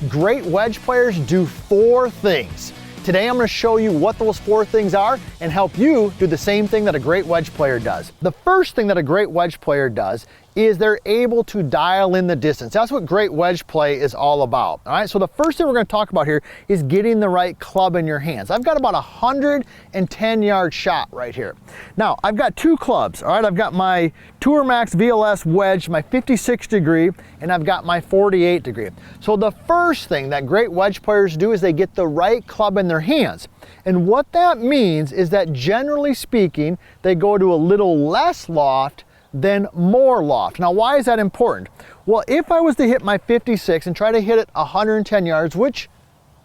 great wedge players do 4 things. Today I'm going to show you what those 4 things are and help you do the same thing that a great wedge player does. The first thing that a great wedge player does is they're able to dial in the distance. That's what great wedge play is all about. All right, so the first thing we're going to talk about here is getting the right club in your hands. I've got about a 110-yard shot right here. Now, I've got 2 clubs. All right, I've got my Tour Max VLS wedge, my 56 degree, and I've got my 48 degree. So the first thing that great wedge players do is they get the right club in their hands. And what that means is that generally speaking, they go to a little less loft than more loft. Now, why is that important? Well, if I was to hit my 56 and try to hit it 110 yards, which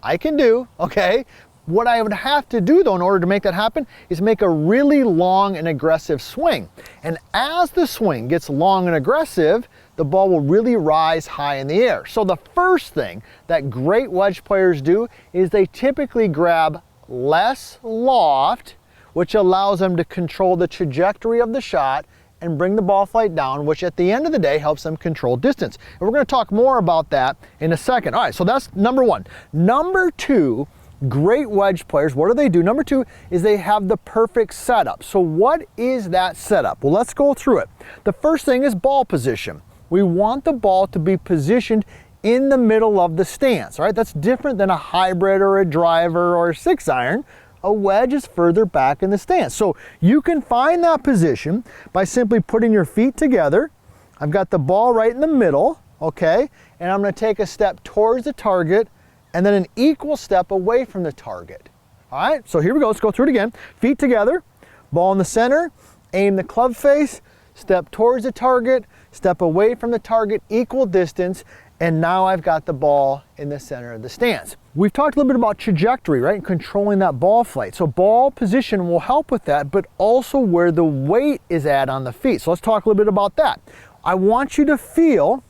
I can do, okay, what I would have to do though in order to make that happen is make a really long and aggressive swing. And as the swing gets long and aggressive, the ball will really rise high in the air. So the first thing that great wedge players do is they typically grab less loft, which allows them to control the trajectory of the shot and bring the ball flight down, which at the end of the day helps them control distance. And we're going to talk more about that in a second. All right, so that's number 1. Number 2, great wedge players, what do? Number 2 is they have the perfect setup. So what is that setup? Well, let's go through it. The first thing is ball position. We want the ball to be positioned in the middle of the stance. All right, that's different than a hybrid or a driver or a 6-iron. A wedge is further back in the stance. So you can find that position by simply putting your feet together. I've got the ball right in the middle, okay? And I'm going to take a step towards the target and then an equal step away from the target. All right, so here we go. Let's go through it again. Feet together, ball in the center, aim the club face, step towards the target, step away from the target, equal distance, and now I've got the ball in the center of the stance. We've talked a little bit about trajectory, right? And controlling that ball flight. So ball position will help with that, but also where the weight is at on the feet. So let's talk a little bit about that. I want you to feel,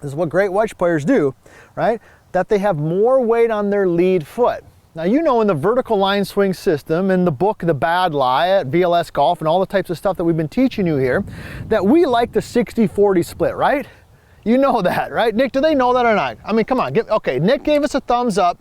this is what great wedge players do, right? That they have more weight on their lead foot. Now, you know, in the vertical line swing system, in the book, The Bad Lie at VLS Golf and all the types of stuff that we've been teaching you here, that we like the 60-40 split, right? You know that, right? Nick, do they know that or not? I mean, come on. Okay, Nick gave us a thumbs up.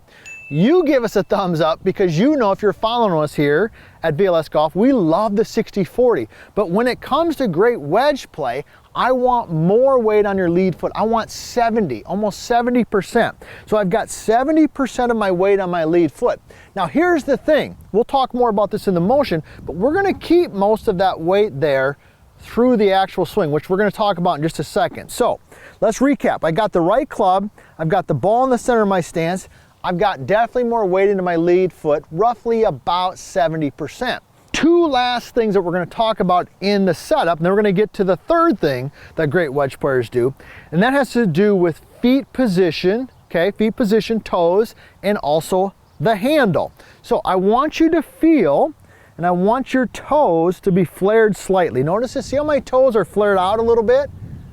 You give us a thumbs up because you know, if you're following us here at VLS Golf, we love the 60-40. But when it comes to great wedge play, I want more weight on your lead foot. I want 70, almost 70%. So I've got 70% of my weight on my lead foot. Now here's the thing. We'll talk more about this in the motion, but we're going to keep most of that weight there through the actual swing, which we're going to talk about in just a second. So let's recap. I got the right club. I've got the ball in the center of my stance. I've got definitely more weight into my lead foot, roughly about 70%. 2 last things that we're going to talk about in the setup, and then we're going to get to the third thing that great wedge players do, and that has to do with feet position, okay, feet position, toes, and also the handle. So I want you to feel, and I want your toes to be flared slightly. Notice this, see how my toes are flared out a little bit?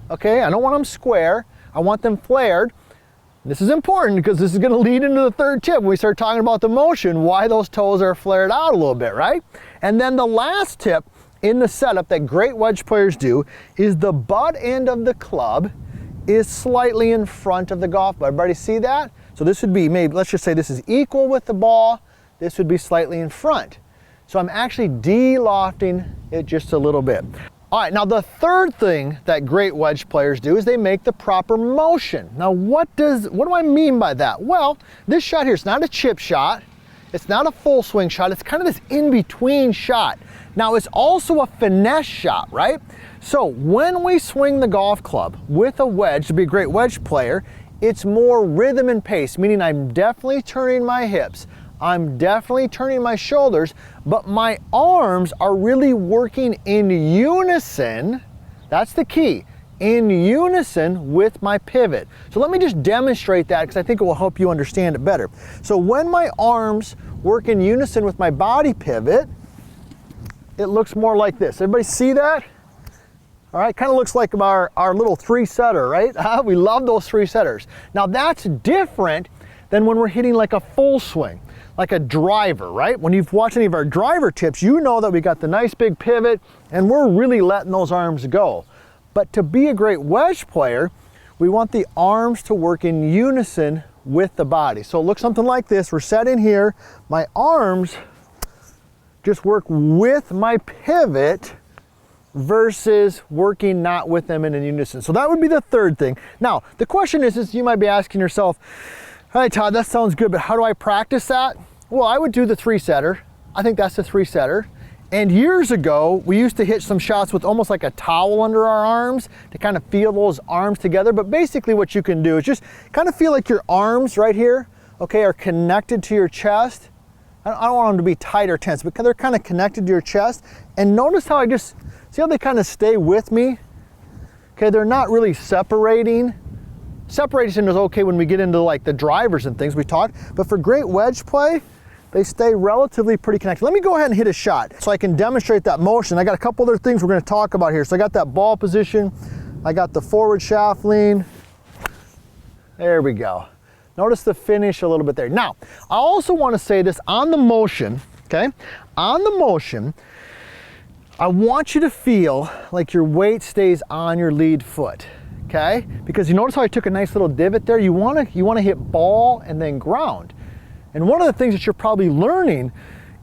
Okay, I don't want them square, I want them flared. This is important because this is going to lead into the third tip when we start talking about the motion, why those toes are flared out a little bit, right? And then the last tip in the setup that great wedge players do is the butt end of the club is slightly in front of the golf ball. Everybody see that? So this would be, maybe, let's just say this is equal with the ball. This would be slightly in front. So I'm actually de-lofting it just a little bit. All right, now the third thing that great wedge players do is they make the proper motion. Now what do I mean by that? Well, this shot here, it's not a chip shot. It's not a full swing shot. It's kind of this in-between shot. Now it's also a finesse shot, right? So when we swing the golf club with a wedge to be a great wedge player, it's more rhythm and pace, meaning I'm definitely turning my hips. I'm definitely turning my shoulders, but my arms are really working in unison. That's the key, in unison with my pivot. So let me just demonstrate that because I think it will help you understand it better. So when my arms work in unison with my body pivot, it looks more like this. Everybody see that? All right, kind of looks like our little 3-setter, right? We love those 3-setters. Now that's different than when we're hitting like a full swing, like a driver, right? When you've watched any of our driver tips, you know that we got the nice big pivot and we're really letting those arms go. But to be a great wedge player, we want the arms to work in unison with the body. So it looks something like this. We're set in here. My arms just work with my pivot versus working not with them in unison. So that would be the third thing. Now, the question is you might be asking yourself, all right, Todd, that sounds good, but how do I practice that? Well, I would do the 3-setter. I think that's the 3-setter. And years ago, we used to hit some shots with almost like a towel under our arms to kind of feel those arms together. But basically what you can do is just kind of feel like your arms right here, okay, are connected to your chest. I don't want them to be tight or tense, but they're kind of connected to your chest. And notice how see how they kind of stay with me? Okay, they're not really separating. Separation is okay when we get into like the drivers and things we talked, but for great wedge play, they stay relatively pretty connected. Let me go ahead and hit a shot so I can demonstrate that motion. I got a couple other things we're going to talk about here. So I got that ball position, I got the forward shaft lean. There we go. Notice the finish a little bit there. Now, I also want to say this on the motion, okay? On the motion, I want you to feel like your weight stays on your lead foot, okay? Because you notice how I took a nice little divot there? You want to hit ball and then ground. And one of the things that you're probably learning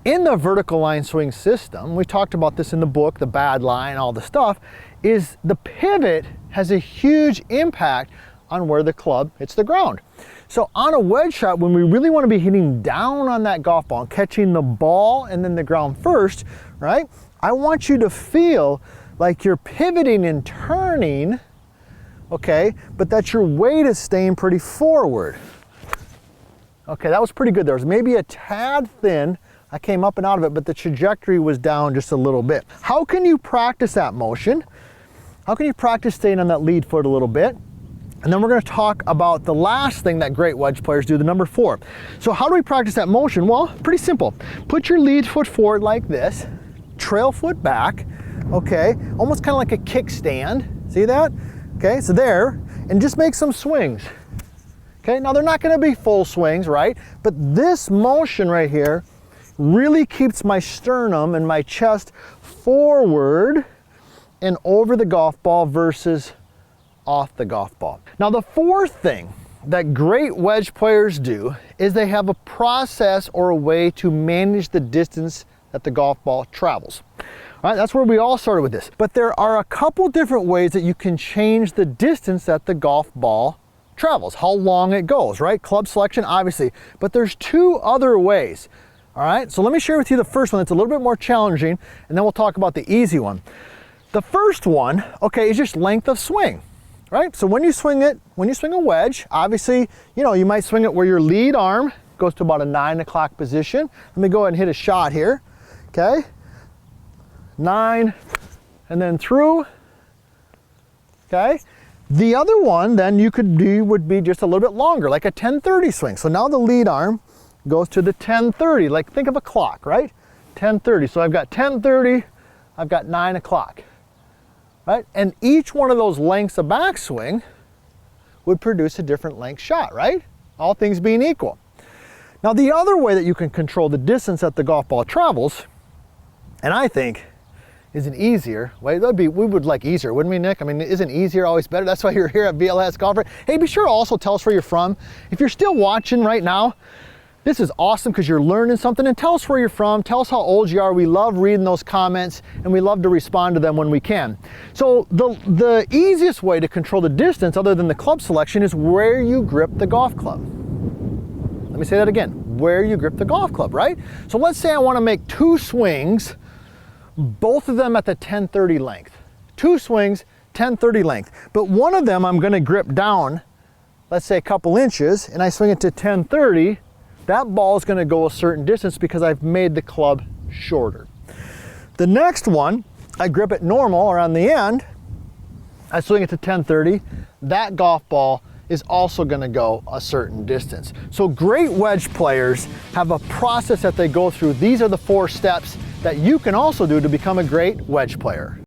in the vertical line swing system, we talked about this in the book, the bad line, all the stuff, is the pivot has a huge impact on where the club hits the ground. So on a wedge shot, when we really want to be hitting down on that golf ball and catching the ball and then the ground first, right? I want you to feel like you're pivoting and turning, okay, but that your weight is staying pretty forward. Okay, that was pretty good. There was maybe a tad thin. I came up and out of it, but the trajectory was down just a little bit. How can you practice that motion? How can you practice staying on that lead foot a little bit? And then we're going to talk about the last thing that great wedge players do, the number 4. So how do we practice that motion? Well, pretty simple. Put your lead foot forward like this, trail foot back, okay, almost kind of like a kickstand. See that? Okay, so there, and just make some swings. Okay, now they're not going to be full swings, right? But this motion right here really keeps my sternum and my chest forward and over the golf ball versus off the golf ball. Now the fourth thing that great wedge players do is they have a process or a way to manage the distance that the golf ball travels. All right, that's where we all started with this. But there are a couple different ways that you can change the distance that the golf ball travels, how long it goes, right? Club selection, obviously, but there's 2 other ways. All right, so let me share with you the first one that's a little bit more challenging, and then we'll talk about the easy one. The first one, okay, is just length of swing, right? So when you swing a wedge, obviously, you might swing it where your lead arm goes to about a 9 o'clock position. Let me go ahead and hit a shot here, okay? 9, and then through, okay? The other one then you could do would be just a little bit longer, like a 10:30 swing. So now the lead arm goes to the 10:30, like think of a clock, right? 10:30. So I've got 10:30, I've got 9 o'clock, right? And each one of those lengths of backswing would produce a different length shot, right? All things being equal. Now the other way that you can control the distance that the golf ball travels, and I think is an easier way. We would like easier, wouldn't we, Nick? I mean, isn't easier always better? That's why you're here at VLS Golf. Hey, be sure to also tell us where you're from. If you're still watching right now, this is awesome because you're learning something, and tell us where you're from, tell us how old you are. We love reading those comments and we love to respond to them when we can. So the easiest way to control the distance other than the club selection is where you grip the golf club. Let me say that again, where you grip the golf club, right? So let's say I want to make 2 swings, both of them at the 10:30 length. 2 swings, 10:30 length. But one of them I'm going to grip down, let's say a couple inches, and I swing it to 10:30, that ball is going to go a certain distance because I've made the club shorter. The next one, I grip it normal around the end, I swing it to 10:30, that golf ball is also going to go a certain distance. So great wedge players have a process that they go through. These are the 4 steps that you can also do to become a great wedge player.